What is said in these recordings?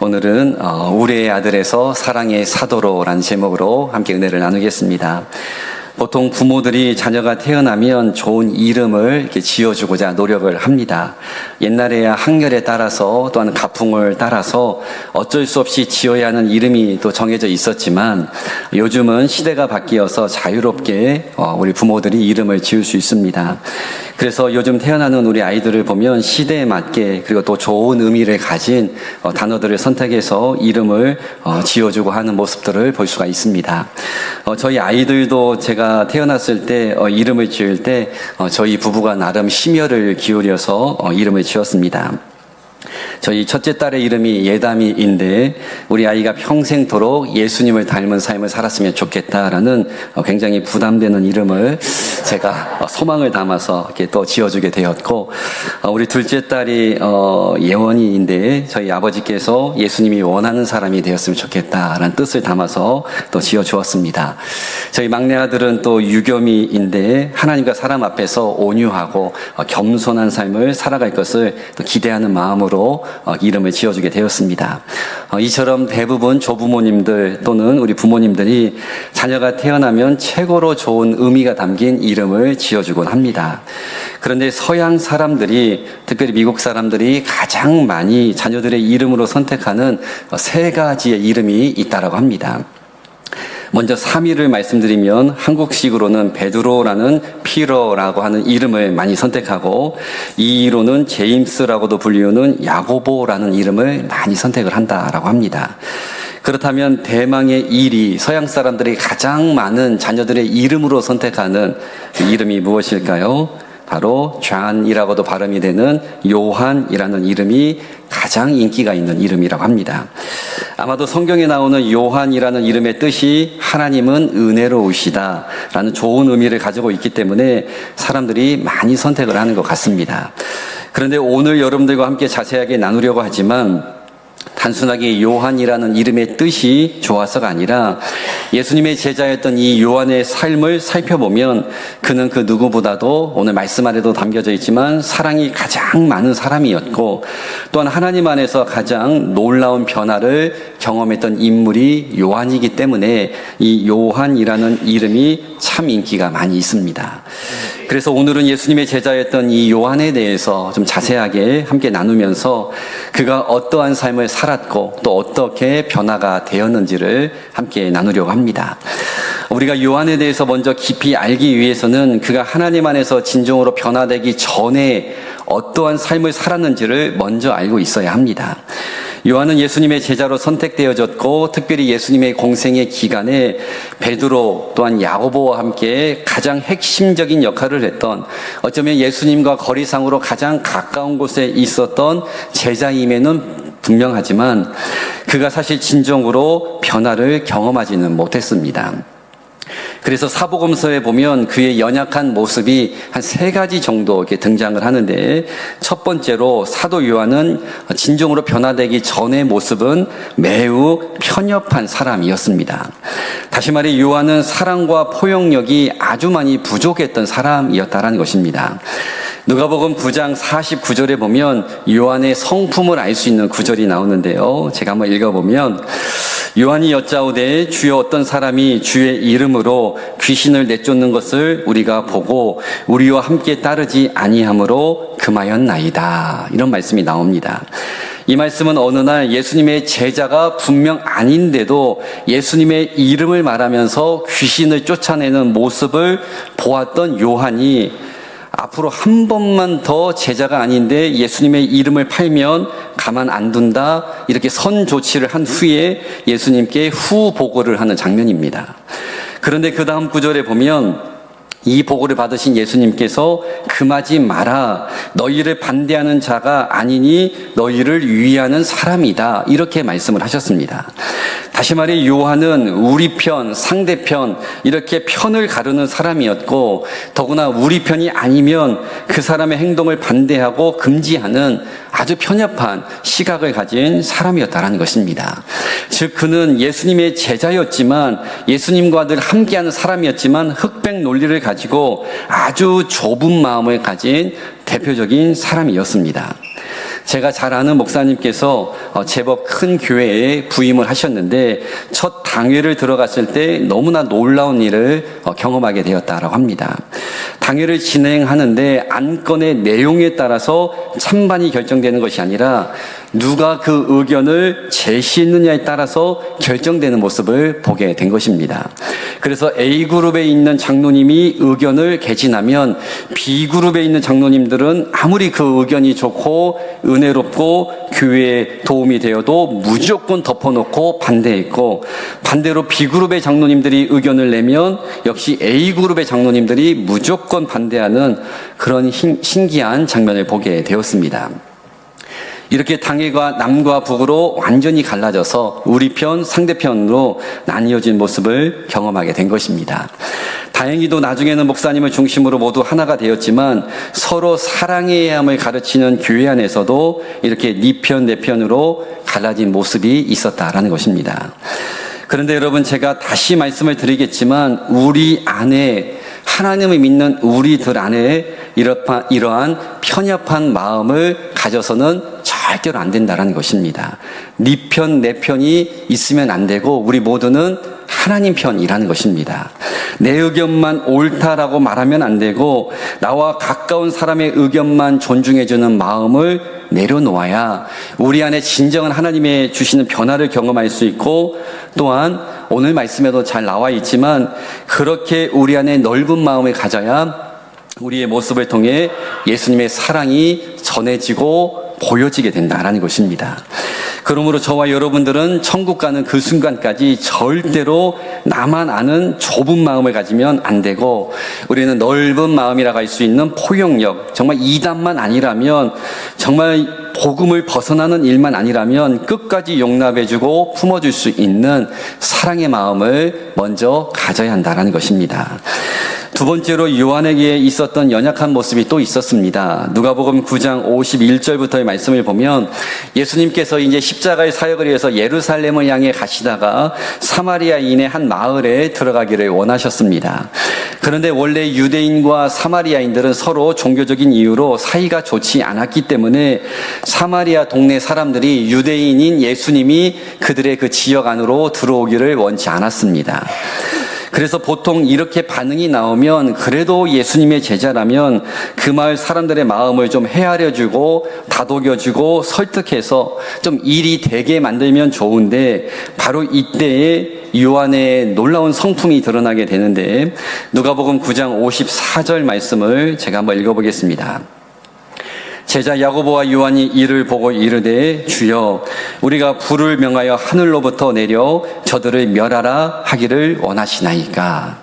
오늘은 우리의 아들에서 사랑의 사도로라는 제목으로 함께 은혜를 나누겠습니다. 보통 부모들이 자녀가 태어나면 좋은 이름을 이렇게 지어주고자 노력을 합니다. 옛날에야 학렬에 따라서 또한 가풍을 따라서 어쩔 수 없이 지어야 하는 이름이 또 정해져 있었지만 요즘은 시대가 바뀌어서 자유롭게 우리 부모들이 이름을 지을 수 있습니다. 그래서 요즘 태어나는 우리 아이들을 보면 시대에 맞게 그리고 또 좋은 의미를 가진 단어들을 선택해서 이름을 지어주고 하는 모습들을 볼 수가 있습니다. 저희 아이들도 제가 태어났을 때 이름을 지을 때 저희 부부가 나름 심혈을 기울여서 이름을 지었습니다. 저희 첫째 딸의 이름이 예담이인데 우리 아이가 평생토록 예수님을 닮은 삶을 살았으면 좋겠다라는 굉장히 부담되는 이름을 제가 소망을 담아서 이렇게 또 지어주게 되었고, 우리 둘째 딸이 예원이인데 저희 아버지께서 예수님이 원하는 사람이 되었으면 좋겠다라는 뜻을 담아서 또 지어주었습니다. 저희 막내 아들은 또 유겸이인데 하나님과 사람 앞에서 온유하고 겸손한 삶을 살아갈 것을 또 기대하는 마음으로 이름을 지어주게 되었습니다. 이처럼 대부분 조부모님들 또는 우리 부모님들이 자녀가 태어나면 최고로 좋은 의미가 담긴 이름을 지어주곤 합니다. 그런데 서양 사람들이, 특별히 미국 사람들이 가장 많이 자녀들의 이름으로 선택하는 세 가지의 이름이 있다고 합니다. 먼저 3위를 말씀드리면 한국식으로는 베드로라는 피러라고 하는 이름을 많이 선택하고 2위로는 제임스라고도 불리우는 야고보라는 이름을 많이 선택을 한다라고 합니다. 그렇다면 대망의 1위, 서양 사람들이 가장 많은 자녀들의 이름으로 선택하는 이름이 무엇일까요? 바로 존이라고도 발음이 되는 요한이라는 이름이 가장 인기가 있는 이름이라고 합니다. 아마도 성경에 나오는 요한이라는 이름의 뜻이 하나님은 은혜로우시다 라는 좋은 의미를 가지고 있기 때문에 사람들이 많이 선택을 하는 것 같습니다. 그런데 오늘 여러분들과 함께 자세하게 나누려고 하지만 단순하게 요한이라는 이름의 뜻이 좋아서가 아니라 예수님의 제자였던 이 요한의 삶을 살펴보면 그는 그 누구보다도 오늘 말씀 안에도 담겨져 있지만 사랑이 가장 많은 사람이었고 또한 하나님 안에서 가장 놀라운 변화를 경험했던 인물이 요한이기 때문에 이 요한이라는 이름이 참 인기가 많이 있습니다. 그래서 오늘은 예수님의 제자였던 이 요한에 대해서 좀 자세하게 함께 나누면서 그가 어떠한 삶을 살았고 또 어떻게 변화가 되었는지를 함께 나누려고 합니다. 우리가 요한에 대해서 먼저 깊이 알기 위해서는 그가 하나님 안에서 진정으로 변화되기 전에 어떠한 삶을 살았는지를 먼저 알고 있어야 합니다. 요한은 예수님의 제자로 선택되어졌고 특별히 예수님의 공생의 기간에 베드로 또한 야고보와 함께 가장 핵심적인 역할을 했던, 어쩌면 예수님과 거리상으로 가장 가까운 곳에 있었던 제자임에는 분명하지만 그가 사실 진정으로 변화를 경험하지는 못했습니다. 그래서 사복음서에 보면 그의 연약한 모습이 한 3가지 정도 이렇게 등장을 하는데, 첫 번째로 사도 요한은 진정으로 변화되기 전의 모습은 매우 편협한 사람이었습니다. 다시 말해 요한은 사랑과 포용력이 아주 많이 부족했던 사람이었다는 것입니다. 누가복음 9장 49절에 보면 요한의 성품을 알 수 있는 구절이 나오는데요. 제가 한번 읽어보면, 요한이 여짜오되 주여 어떤 사람이 주의 이름으로 귀신을 내쫓는 것을 우리가 보고 우리와 함께 따르지 아니하므로 금하였나이다. 이런 말씀이 나옵니다. 이 말씀은 어느 날 예수님의 제자가 분명 아닌데도 예수님의 이름을 말하면서 귀신을 쫓아내는 모습을 보았던 요한이 앞으로 한 번만 더 제자가 아닌데 예수님의 이름을 팔면 가만 안 둔다, 이렇게 선 조치를 한 후에 예수님께 후보고를 하는 장면입니다. 그런데 그 다음 구절에 보면 이 보고를 받으신 예수님께서 금하지 마라, 너희를 반대하는 자가 아니니 너희를 위하는 사람이다, 이렇게 말씀을 하셨습니다. 다시 말해 요한은 우리 편, 상대편 이렇게 편을 가르는 사람이었고 더구나 우리 편이 아니면 그 사람의 행동을 반대하고 금지하는 아주 편협한 시각을 가진 사람이었다는 것입니다. 즉 그는 예수님의 제자였지만 예수님과 늘 함께하는 사람이었지만 흑백 논리를 가지고 아주 좁은 마음을 가진 대표적인 사람이었습니다. 제가 잘 아는 목사님께서 제법 큰 교회에 부임을 하셨는데 첫 당회를 들어갔을 때 너무나 놀라운 일을 경험하게 되었다라고 합니다. 당회를 진행하는데 안건의 내용에 따라서 찬반이 결정되는 것이 아니라 누가 그 의견을 제시했느냐에 따라서 결정되는 모습을 보게 된 것입니다. 그래서 A그룹에 있는 장로님이 의견을 개진하면 B그룹에 있는 장로님들은 아무리 그 의견이 좋고 은혜롭고 교회에 도움이 되어도 무조건 덮어놓고 반대했고, 반대로 B그룹의 장로님들이 의견을 내면 역시 A그룹의 장로님들이 무조건 반대하는 그런 신기한 장면을 보게 되었습니다. 이렇게 당회가 남과 북으로 완전히 갈라져서 우리 편, 상대편으로 나뉘어진 모습을 경험하게 된 것입니다. 다행히도 나중에는 목사님을 중심으로 모두 하나가 되었지만 서로 사랑해야 함을 가르치는 교회 안에서도 이렇게 네 편, 내 편으로 갈라진 모습이 있었다라는 것입니다. 그런데 여러분, 제가 다시 말씀을 드리겠지만 우리 안에, 하나님을 믿는 우리들 안에 이러한 편협한 마음을 가져서는 절대로 안 된다라는 것입니다. 네 편, 내 편이 있으면 안 되고 우리 모두는 하나님 편이라는 것입니다. 내 의견만 옳다라고 말하면 안 되고 나와 가까운 사람의 의견만 존중해주는 마음을 내려놓아야 우리 안에 진정한 하나님의 주시는 변화를 경험할 수 있고, 또한 오늘 말씀에도 잘 나와 있지만 그렇게 우리 안에 넓은 마음을 가져야 우리의 모습을 통해 예수님의 사랑이 전해지고 보여지게 된다라는 것입니다. 그러므로 저와 여러분들은 천국 가는 그 순간까지 절대로 나만 아는 좁은 마음을 가지면 안 되고, 우리는 넓은 마음이라고 할 수 있는 포용력, 정말 이단만 아니라면, 정말 복음을 벗어나는 일만 아니라면 끝까지 용납해주고 품어줄 수 있는 사랑의 마음을 먼저 가져야 한다는 것입니다. 두 번째로 요한에게 있었던 연약한 모습이 또 있었습니다. 누가복음 9장 51절부터의 말씀을 보면 예수님께서 이제 십자가의 사역을 위해서 예루살렘을 향해 가시다가 사마리아인의 한 마을에 들어가기를 원하셨습니다. 그런데 원래 유대인과 사마리아인들은 서로 종교적인 이유로 사이가 좋지 않았기 때문에 사마리아 동네 사람들이 유대인인 예수님이 그들의 그 지역 안으로 들어오기를 원치 않았습니다. 그래서 보통 이렇게 반응이 나오면 그래도 예수님의 제자라면 그 마을 사람들의 마음을 좀 헤아려주고 다독여주고 설득해서 좀 일이 되게 만들면 좋은데, 바로 이때에 요한의 놀라운 성품이 드러나게 되는데, 누가복음 9장 54절 말씀을 제가 한번 읽어보겠습니다. 제자 야고보와 요한이 이를 보고 이르되 주여, 우리가 불을 명하여 하늘로부터 내려 저들을 멸하라 하기를 원하시나이까.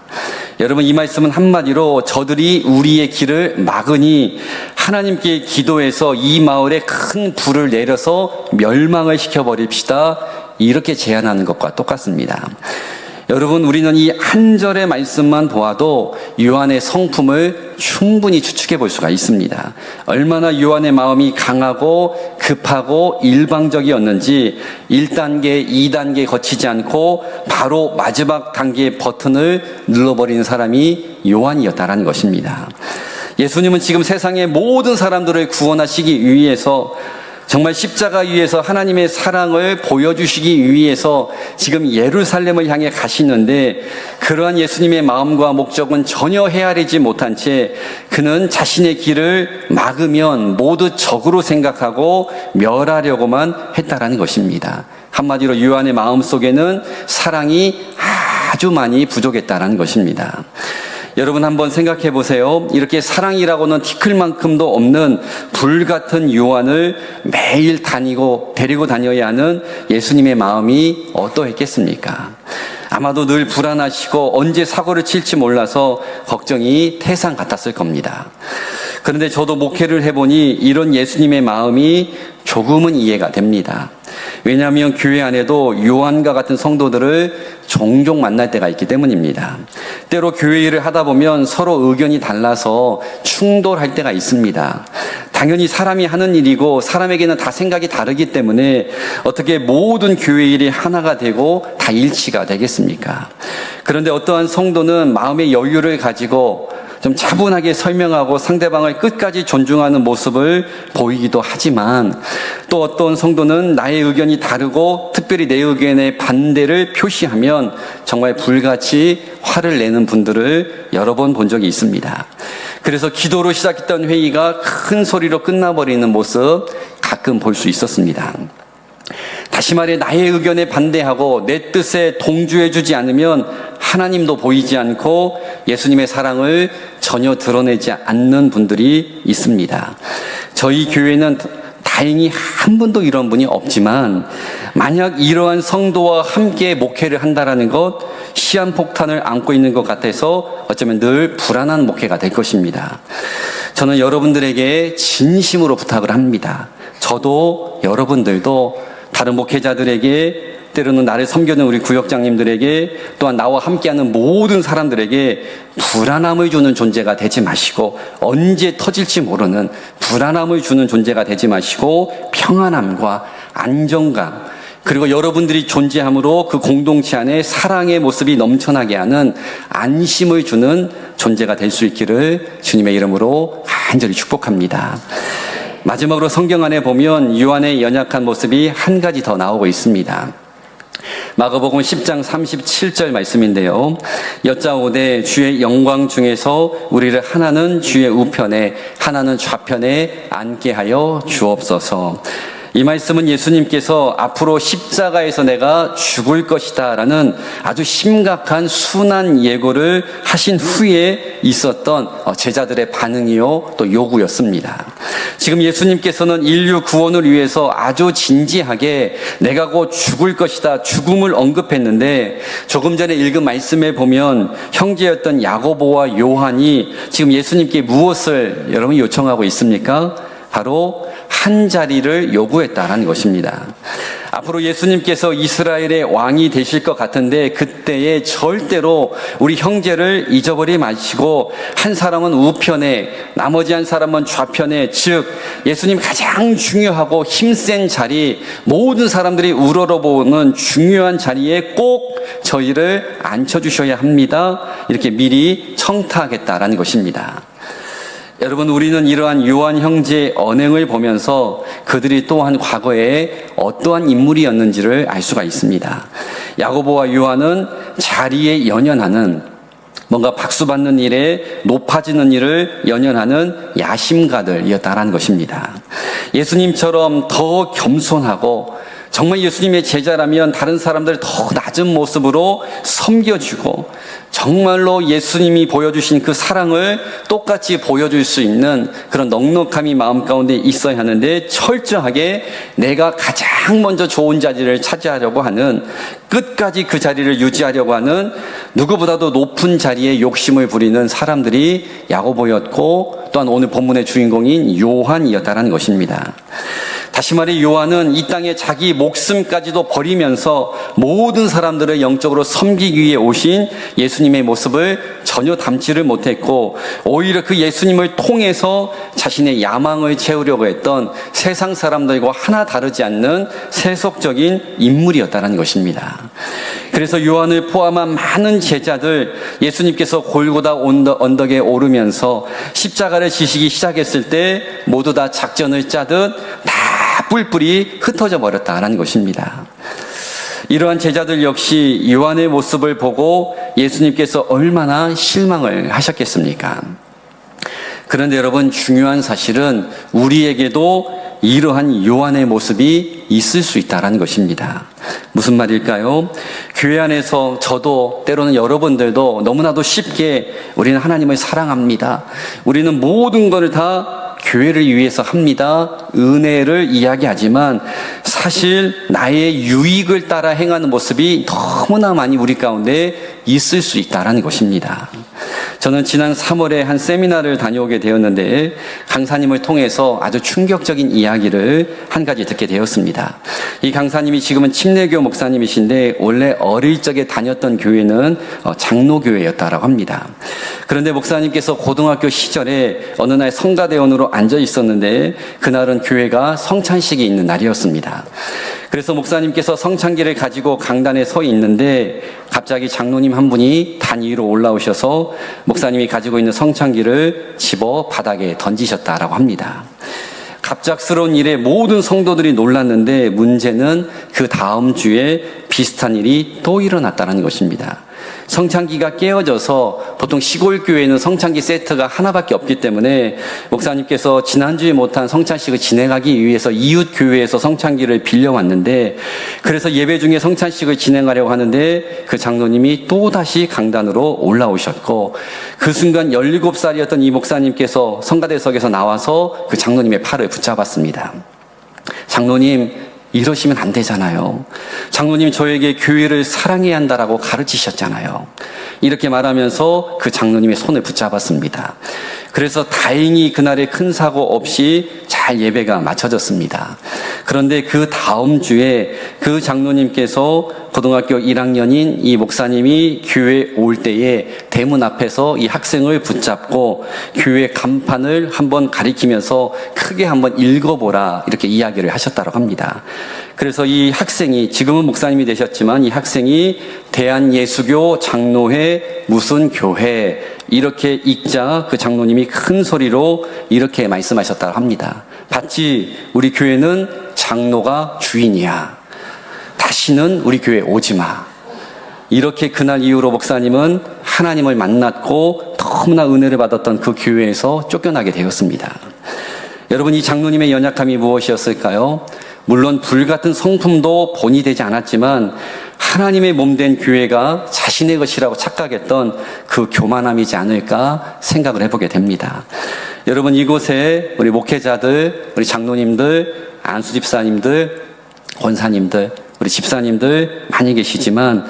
여러분, 이 말씀은 한마디로 저들이 우리의 길을 막으니 하나님께 기도해서 이 마을에 큰 불을 내려서 멸망을 시켜버립시다, 이렇게 제안하는 것과 똑같습니다. 여러분, 우리는 이 한 절의 말씀만 보아도 요한의 성품을 충분히 추측해 볼 수가 있습니다. 얼마나 요한의 마음이 강하고 급하고 일방적이었는지 1단계, 2단계 거치지 않고 바로 마지막 단계의 버튼을 눌러버리는 사람이 요한이었다라는 것입니다. 예수님은 지금 세상의 모든 사람들을 구원하시기 위해서, 정말 십자가 위에서 하나님의 사랑을 보여주시기 위해서 지금 예루살렘을 향해 가시는데, 그러한 예수님의 마음과 목적은 전혀 헤아리지 못한 채 그는 자신의 길을 막으면 모두 적으로 생각하고 멸하려고만 했다라는 것입니다. 한마디로 요한의 마음속에는 사랑이 아주 많이 부족했다라는 것입니다. 여러분, 한번 생각해 보세요. 이렇게 사랑이라고는 티끌만큼도 없는 불같은 요한을 매일 데리고 다녀야 하는 예수님의 마음이 어떠했겠습니까? 아마도 늘 불안하시고 언제 사고를 칠지 몰라서 걱정이 태산 같았을 겁니다. 그런데 저도 목회를 해보니 이런 예수님의 마음이 조금은 이해가 됩니다. 왜냐하면 교회 안에도 요한과 같은 성도들을 종종 만날 때가 있기 때문입니다. 때로 교회 일을 하다 보면 서로 의견이 달라서 충돌할 때가 있습니다. 당연히 사람이 하는 일이고 사람에게는 다 생각이 다르기 때문에 어떻게 모든 교회 일이 하나가 되고 다 일치가 되겠습니까? 그런데 어떠한 성도는 마음의 여유를 가지고 좀 차분하게 설명하고 상대방을 끝까지 존중하는 모습을 보이기도 하지만 또 어떤 성도는 나의 의견이 다르고 특별히 내 의견에 반대를 표시하면 정말 불같이 화를 내는 분들을 여러 번 본 적이 있습니다. 그래서 기도로 시작했던 회의가 큰 소리로 끝나버리는 모습 가끔 볼 수 있었습니다. 다시 말해 나의 의견에 반대하고 내 뜻에 동조해주지 않으면 하나님도 보이지 않고 예수님의 사랑을 전혀 드러내지 않는 분들이 있습니다. 저희 교회는 다행히 한 분도 이런 분이 없지만 만약 이러한 성도와 함께 목회를 한다라는 것 시한폭탄을 안고 있는 것 같아서 어쩌면 늘 불안한 목회가 될 것입니다. 저는 여러분들에게 진심으로 부탁을 합니다. 저도 여러분들도 다른 목회자들에게 때로는 나를 섬기는 우리 구역장님들에게 또한 나와 함께하는 모든 사람들에게 불안함을 주는 존재가 되지 마시고 언제 터질지 모르는 불안함을 주는 존재가 되지 마시고 평안함과 안정감 그리고 여러분들이 존재함으로 그 공동체 안에 사랑의 모습이 넘쳐나게 하는 안심을 주는 존재가 될 수 있기를 주님의 이름으로 간절히 축복합니다. 마지막으로 성경 안에 보면 요한의 연약한 모습이 한 가지 더 나오고 있습니다. 마가복음 10장 37절 말씀인데요. 여짜오되 주의 영광 중에서 우리를 하나는 주의 우편에 하나는 좌편에 앉게 하여 주옵소서. 이 말씀은 예수님께서 앞으로 십자가에서 내가 죽을 것이다 라는 아주 심각한 순환 예고를 하신 후에 있었던 제자들의 반응이요 또 요구였습니다. 지금 예수님께서는 인류 구원을 위해서 아주 진지하게 내가 곧 죽을 것이다 죽음을 언급했는데 조금 전에 읽은 말씀에 보면 형제였던 야고보와 요한이 지금 예수님께 무엇을 여러분 요청하고 있습니까? 바로 한 자리를 요구했다라는 것입니다. 앞으로 예수님께서 이스라엘의 왕이 되실 것 같은데 그때에 절대로 우리 형제를 잊어버리지 마시고 한 사람은 우편에 나머지 한 사람은 좌편에 즉 예수님 가장 중요하고 힘센 자리 모든 사람들이 우러러보는 중요한 자리에 꼭 저희를 앉혀주셔야 합니다. 이렇게 미리 청탁하겠다라는 것입니다. 여러분 우리는 이러한 요한 형제의 언행을 보면서 그들이 또한 과거에 어떠한 인물이었는지를 알 수가 있습니다. 야고보와 요한은 자리에 연연하는 뭔가 박수받는 일에 높아지는 일을 연연하는 야심가들이었다라는 것입니다. 예수님처럼 더 겸손하고 정말 예수님의 제자라면 다른 사람들을 더 낮은 모습으로 섬겨주고 정말로 예수님이 보여주신 그 사랑을 똑같이 보여줄 수 있는 그런 넉넉함이 마음 가운데 있어야 하는데 철저하게 내가 가장 먼저 좋은 자리를 차지하려고 하는 끝까지 그 자리를 유지하려고 하는 누구보다도 높은 자리에 욕심을 부리는 사람들이 야고보였고 또한 오늘 본문의 주인공인 요한이었다라는 것입니다. 다시 말해 요한은 이 땅에 자기 목숨까지도 버리면서 모든 사람들을 영적으로 섬기기 위해 오신 예수님의 모습을 전혀 담지를 못했고 오히려 그 예수님을 통해서 자신의 야망을 채우려고 했던 세상 사람들과 하나 다르지 않는 세속적인 인물이었다는 것입니다. 그래서 요한을 포함한 많은 제자들 예수님께서 골고다 언덕에 오르면서 십자가를 지시기 시작했을 때 모두 다 작전을 짜듯 다 뿔뿔이 흩어져 버렸다는 것입니다. 이러한 제자들 역시 요한의 모습을 보고 예수님께서 얼마나 실망을 하셨겠습니까? 그런데 여러분 중요한 사실은 우리에게도 이러한 요한의 모습이 있을 수 있다는 것입니다. 무슨 말일까요? 교회 안에서 저도 때로는 여러분들도 너무나도 쉽게 우리는 하나님을 사랑합니다. 우리는 모든 것을 다 교회를 위해서 합니다. 은혜를 이야기하지만 사실 나의 유익을 따라 행하는 모습이 너무나 많이 우리 가운데 있을 수 있다는 것입니다. 저는 지난 3월에 한 세미나를 다녀오게 되었는데 강사님을 통해서 아주 충격적인 이야기를 한 가지 듣게 되었습니다. 이 강사님이 지금은 침례교 목사님이신데 원래 어릴 적에 다녔던 교회는 장로교회였다라고 합니다. 그런데 목사님께서 고등학교 시절에 어느 날 성가대원으로 앉아 있었는데 그날은 교회가 성찬식이 있는 날이었습니다. 그래서 목사님께서 성찬기를 가지고 강단에 서 있는데 갑자기 장로님 한 분이 단 위로 올라오셔서 목사님이 가지고 있는 성찬기를 집어 바닥에 던지셨다라고 합니다. 갑작스러운 일에 모든 성도들이 놀랐는데 문제는 그 다음 주에 비슷한 일이 또 일어났다는 것입니다. 성찬기가 깨어져서 보통 시골 교회는 성찬기 세트가 하나밖에 없기 때문에 목사님께서 지난주에 못한 성찬식을 진행하기 위해서 이웃 교회에서 성찬기를 빌려왔는데, 그래서 예배 중에 성찬식을 진행하려고 하는데 그 장로님이 또다시 강단으로 올라오셨고, 그 순간 17살이었던 이 목사님께서 성가대석에서 나와서 그 장로님의 팔을 붙잡았습니다. 장로님, 이러시면 안 되잖아요. 장로님, 저에게 교회를 사랑해야 한다라고 가르치셨잖아요. 이렇게 말하면서 그 장로님의 손을 붙잡았습니다. 그래서 다행히 그날에 큰 사고 없이 잘 예배가 마쳐졌습니다. 그런데 그 다음 주에 그 장로님께서 고등학교 1학년인 이 목사님이 교회에 올 때에 대문 앞에서 이 학생을 붙잡고 교회 간판을 한번 가리키면서 크게 한번 읽어보라, 이렇게 이야기를 하셨다고 합니다. 그래서 이 학생이, 지금은 목사님이 되셨지만 이 학생이 대한예수교 장로회 무슨 교회, 이렇게 읽자 그 장로님이 큰 소리로 이렇게 말씀하셨다고 합니다. 봤지? 우리 교회는 장로가 주인이야. 다시는 우리 교회 오지 마. 이렇게 그날 이후로 목사님은 하나님을 만났고 너무나 은혜를 받았던 그 교회에서 쫓겨나게 되었습니다. 여러분, 이 장로님의 연약함이 무엇이었을까요? 물론 불같은 성품도 본이 되지 않았지만 하나님의 몸된 교회가 자신의 것이라고 착각했던 그 교만함이지 않을까 생각을 해보게 됩니다. 여러분, 이곳에 우리 목회자들, 우리 장로님들, 안수 집사님들, 권사님들, 우리 집사님들 많이 계시지만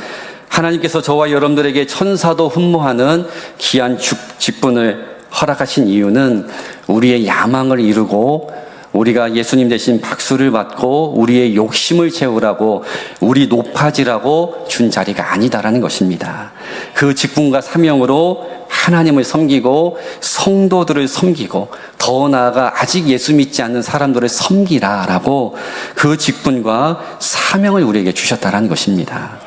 하나님께서 저와 여러분들에게 천사도 흠모하는 귀한 직분을 허락하신 이유는 우리의 야망을 이루고 우리가 예수님 대신 박수를 받고 우리의 욕심을 채우라고, 우리 높아지라고 준 자리가 아니다라는 것입니다. 그 직분과 사명으로 하나님을 섬기고 성도들을 섬기고 더 나아가 아직 예수 믿지 않는 사람들을 섬기라라고 그 직분과 사명을 우리에게 주셨다라는 것입니다.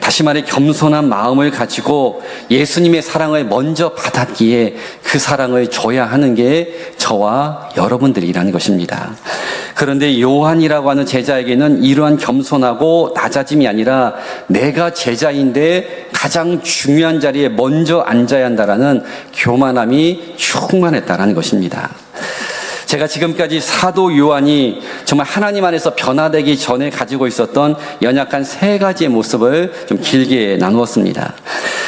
다시 말해 겸손한 마음을 가지고 예수님의 사랑을 먼저 받았기에 그 사랑을 줘야 하는 게 저와 여러분들이라는 것입니다. 그런데 요한이라고 하는 제자에게는 이러한 겸손하고 낮아짐이 아니라 내가 제자인데 가장 중요한 자리에 먼저 앉아야 한다라는 교만함이 충만했다라는 것입니다. 제가 지금까지 사도 요한이 정말 하나님 안에서 변화되기 전에 가지고 있었던 연약한 3가지의 모습을 좀 길게 나누었습니다.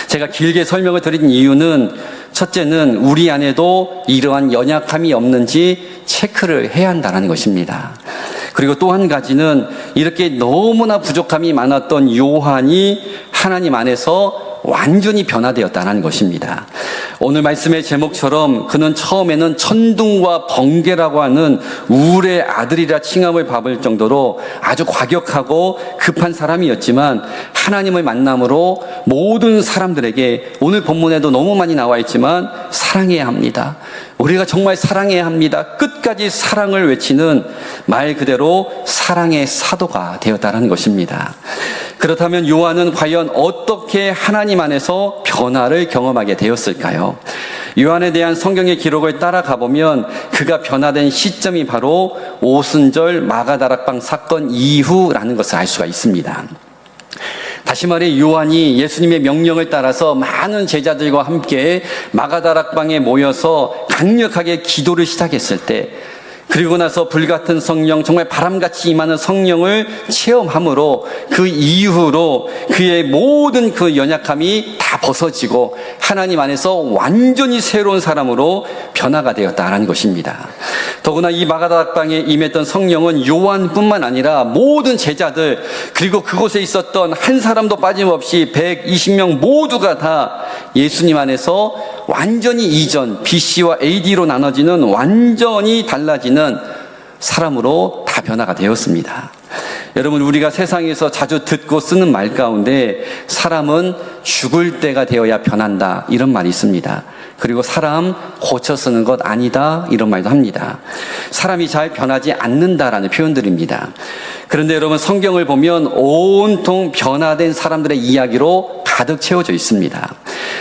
제가 길게 설명을 드린 이유는, 첫째는 우리 안에도 이러한 연약함이 없는지 체크를 해야 한다는 것입니다. 그리고 또 한 가지는 이렇게 너무나 부족함이 많았던 요한이 하나님 안에서 완전히 변화되었다는 것입니다. 오늘 말씀의 제목처럼 그는 처음에는 천둥과 번개라고 하는 우울의 아들이라 칭함을 받을 정도로 아주 과격하고 급한 사람이었지만 하나님을 만남으로 모든 사람들에게, 오늘 본문에도 너무 많이 나와 있지만 사랑해야 합니다. 우리가 정말 사랑해야 합니다. 끝까지 사랑을 외치는 말 그대로 사랑의 사도가 되었다는 것입니다. 그렇다면 요한은 과연 어떻게 하나님 안에서 변화를 경험하게 되었을까요? 요한에 대한 성경의 기록을 따라가 보면 그가 변화된 시점이 바로 오순절 마가다락방 사건 이후라는 것을 알 수가 있습니다. 다시 말해 요한이 예수님의 명령을 따라서 많은 제자들과 함께 마가다락방에 모여서 강력하게 기도를 시작했을 때, 그리고 나서 불같은 성령, 정말 바람같이 임하는 성령을 체험함으로 그 이후로 그의 모든 그 연약함이 다 벗어지고 하나님 안에서 완전히 새로운 사람으로 변화가 되었다는 것입니다. 더구나 이 마가다락방에 임했던 성령은 요한뿐만 아니라 모든 제자들, 그리고 그곳에 있었던 한 사람도 빠짐없이 120명 모두가 다 예수님 안에서 완전히 이전, BC와 AD로 나눠지는 완전히 달라지는 사람으로 다 변화가 되었습니다. 여러분, 우리가 세상에서 자주 듣고 쓰는 말 가운데 사람은 죽을 때가 되어야 변한다, 이런 말이 있습니다. 그리고 사람 고쳐 쓰는 것 아니다, 이런 말도 합니다. 사람이 잘 변하지 않는다라는 표현들입니다. 그런데 여러분, 성경을 보면 온통 변화된 사람들의 이야기로 가득 채워져 있습니다.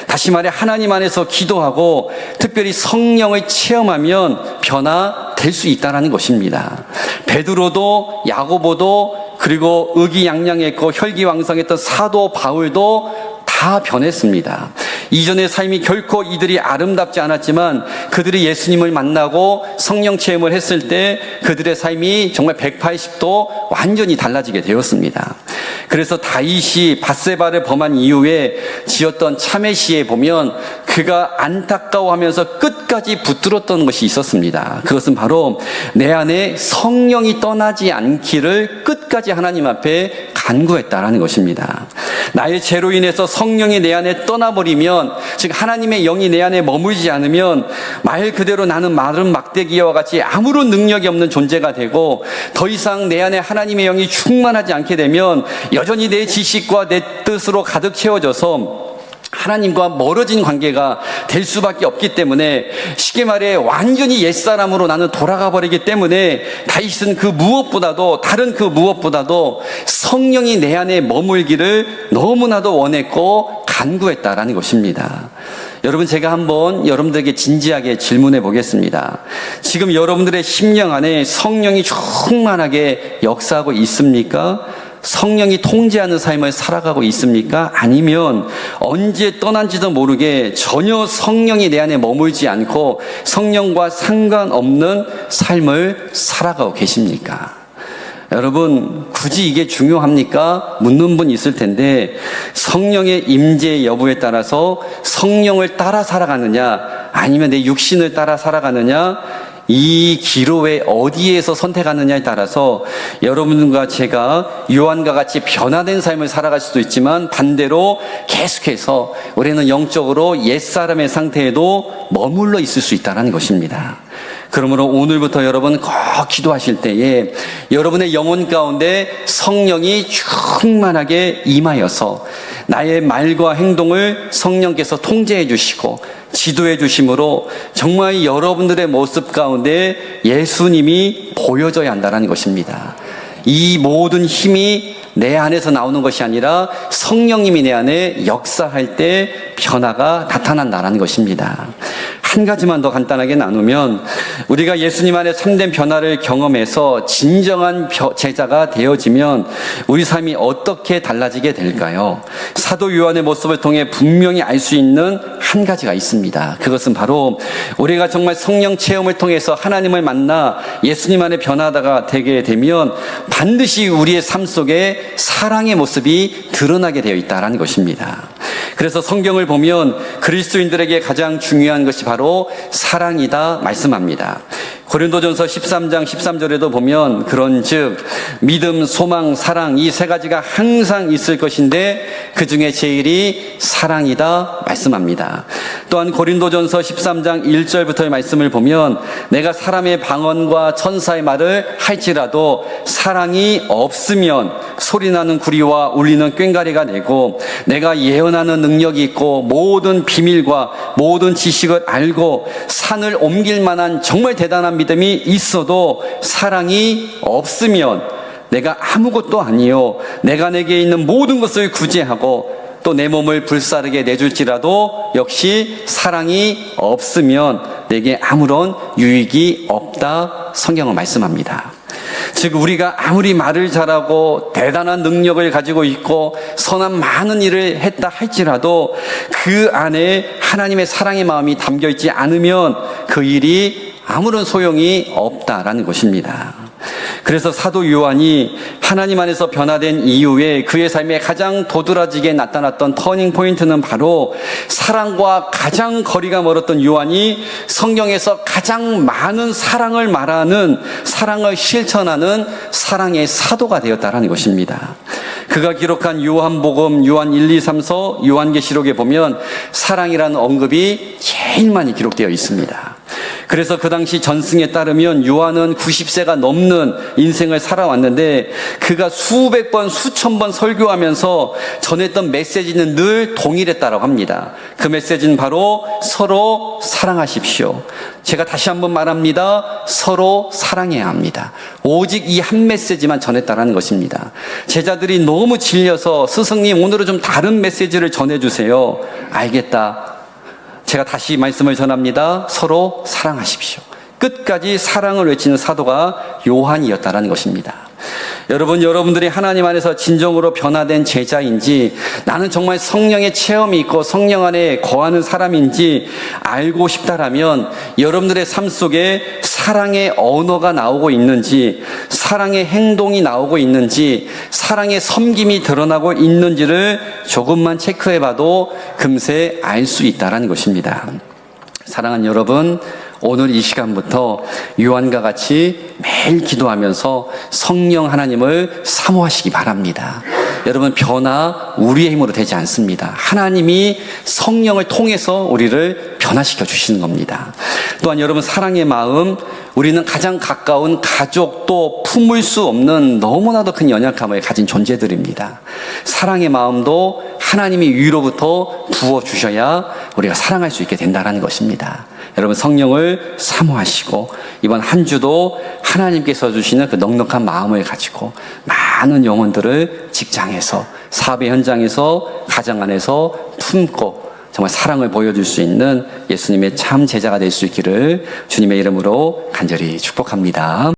다시 말해 하나님 안에서 기도하고 특별히 성령을 체험하면 변화될 수 있다는 것입니다. 베드로도 야고보도 그리고 의기양양했고 혈기왕성했던 사도 바울도 다 변했습니다. 이전의 삶이 결코 이들이 아름답지 않았지만 그들이 예수님을 만나고 성령 체험을 했을 때 그들의 삶이 정말 180도 완전히 달라지게 되었습니다. 그래서 다윗이 밧세바를 범한 이후에 지었던 참회시에 보면 그가 안타까워하면서 끝까지 붙들었던 것이 있었습니다. 그것은 바로 내 안에 성령이 떠나지 않기를 끝까지 하나님 앞에 간구했다라는 것입니다. 나의 죄로 인해서 성령이 내 안에 떠나버리면, 즉 하나님의 영이 내 안에 머물지 않으면 말 그대로 나는 마른 막대기와 같이 아무런 능력이 없는 존재가 되고, 더 이상 내 안에 하나님의 영이 충만하지 않게 되면 여전히 내 지식과 내 뜻으로 가득 채워져서 하나님과 멀어진 관계가 될 수밖에 없기 때문에, 쉽게 말해 완전히 옛사람으로 나는 돌아가 버리기 때문에 다윗은 다른 그 무엇보다도 성령이 내 안에 머물기를 너무나도 원했고 간구했다라는 것입니다. 여러분, 제가 한번 여러분들에게 진지하게 질문해 보겠습니다. 지금 여러분들의 심령 안에 성령이 충만하게 역사하고 있습니까? 성령이 통제하는 삶을 살아가고 있습니까? 아니면 언제 떠난지도 모르게 전혀 성령이 내 안에 머물지 않고 성령과 상관없는 삶을 살아가고 계십니까? 여러분, 굳이 이게 중요합니까? 묻는 분 있을 텐데, 성령의 임재 여부에 따라서 성령을 따라 살아가느냐 아니면 내 육신을 따라 살아가느냐, 이 기로에 어디에서 선택하느냐에 따라서 여러분과 제가 요한과 같이 변화된 삶을 살아갈 수도 있지만, 반대로 계속해서 우리는 영적으로 옛사람의 상태에도 머물러 있을 수 있다는 것입니다. 그러므로 오늘부터 여러분 꼭 기도하실 때에 여러분의 영혼 가운데 성령이 충만하게 임하여서 나의 말과 행동을 성령께서 통제해 주시고 지도해 주심으로 정말 여러분들의 모습 가운데 예수님이 보여져야 한다는 것입니다. 이 모든 힘이 내 안에서 나오는 것이 아니라 성령님이 내 안에 역사할 때 변화가 나타난다는 것입니다. 한 가지만 더 간단하게 나누면, 우리가 예수님 안에 참된 변화를 경험해서 진정한 제자가 되어지면 우리 삶이 어떻게 달라지게 될까요? 사도 요한의 모습을 통해 분명히 알 수 있는 한 가지가 있습니다. 그것은 바로 우리가 정말 성령 체험을 통해서 하나님을 만나 예수님 안에 변화가 되게 되면 반드시 우리의 삶 속에 사랑의 모습이 드러나게 되어 있다는 것입니다. 그래서 성경을 보면 그리스도인들에게 가장 중요한 것이 바로 사랑이다 말씀합니다. 고린도전서 13장 13절에도 보면 그런즉 믿음, 소망, 사랑, 이 세 가지가 항상 있을 것인데 그 중에 제일이 사랑이다 말씀합니다. 또한 고린도전서 13장 1절부터의 말씀을 보면 내가 사람의 방언과 천사의 말을 할지라도 사랑이 없으면 소리나는 구리와 울리는 꽹과리가 되고, 내가 예언하는 능력이 있고 모든 비밀과 모든 지식을 알고 산을 옮길 만한 정말 대단한 믿음이 있어도 사랑이 없으면 내가 아무것도 아니요 내가 내게 있는 모든 것을 구제하고 또 내 몸을 불사르게 내줄지라도 역시 사랑이 없으면 내게 아무런 유익이 없다, 성경은 말씀합니다. 즉 우리가 아무리 말을 잘하고 대단한 능력을 가지고 있고 선한 많은 일을 했다 할지라도 그 안에 하나님의 사랑의 마음이 담겨 있지 않으면 그 일이 아무런 소용이 없다라는 것입니다. 그래서 사도 요한이 하나님 안에서 변화된 이후에 그의 삶에 가장 도드라지게 나타났던 터닝 포인트는 바로 사랑과 가장 거리가 멀었던 요한이 성경에서 가장 많은 사랑을 말하는, 사랑을 실천하는 사랑의 사도가 되었다라는 것입니다. 그가 기록한 요한복음, 요한 1, 2, 3서, 요한계시록에 보면 사랑이라는 언급이 제일 많이 기록되어 있습니다. 그래서 그 당시 전승에 따르면 요한은 90세가 넘는 인생을 살아왔는데 그가 수백 번, 수천 번 설교하면서 전했던 메시지는 늘 동일했다고 합니다. 그 메시지는 바로 서로 사랑하십시오. 제가 다시 한번 말합니다. 서로 사랑해야 합니다. 오직 이 한 메시지만 전했다라는 것입니다. 제자들이 너무 질려서 스승님 오늘은 좀 다른 메시지를 전해주세요. 알겠다. 제가 다시 말씀을 전합니다. 서로 사랑하십시오. 끝까지 사랑을 외치는 사도가 요한이었다라는 것입니다. 여러분들이 하나님 안에서 진정으로 변화된 제자인지 나는 정말 성령의 체험이 있고 성령 안에 거하는 사람인지 알고 싶다라면 여러분들의 삶 속에 사랑의 언어가 나오고 있는지, 사랑의 행동이 나오고 있는지, 사랑의 섬김이 드러나고 있는지를 조금만 체크해봐도 금세 알 수 있다는 것입니다. 사랑하는 여러분, 오늘 이 시간부터 요한과 같이 매일 기도하면서 성령 하나님을 사모하시기 바랍니다. 여러분, 변화 우리의 힘으로 되지 않습니다. 하나님이 성령을 통해서 우리를 변화시켜 주시는 겁니다. 또한 여러분, 사랑의 마음, 우리는 가장 가까운 가족도 품을 수 없는 너무나도 큰 연약함을 가진 존재들입니다. 사랑의 마음도 하나님이 위로부터 부어주셔야 우리가 사랑할 수 있게 된다는 것입니다. 여러분, 성령을 사모하시고 이번 한 주도 하나님께서 주시는 그 넉넉한 마음을 가지고 많은 영혼들을 직장에서, 사업의 현장에서, 가정 안에서 품고 정말 사랑을 보여줄 수 있는 예수님의 참 제자가 될 수 있기를 주님의 이름으로 간절히 축복합니다.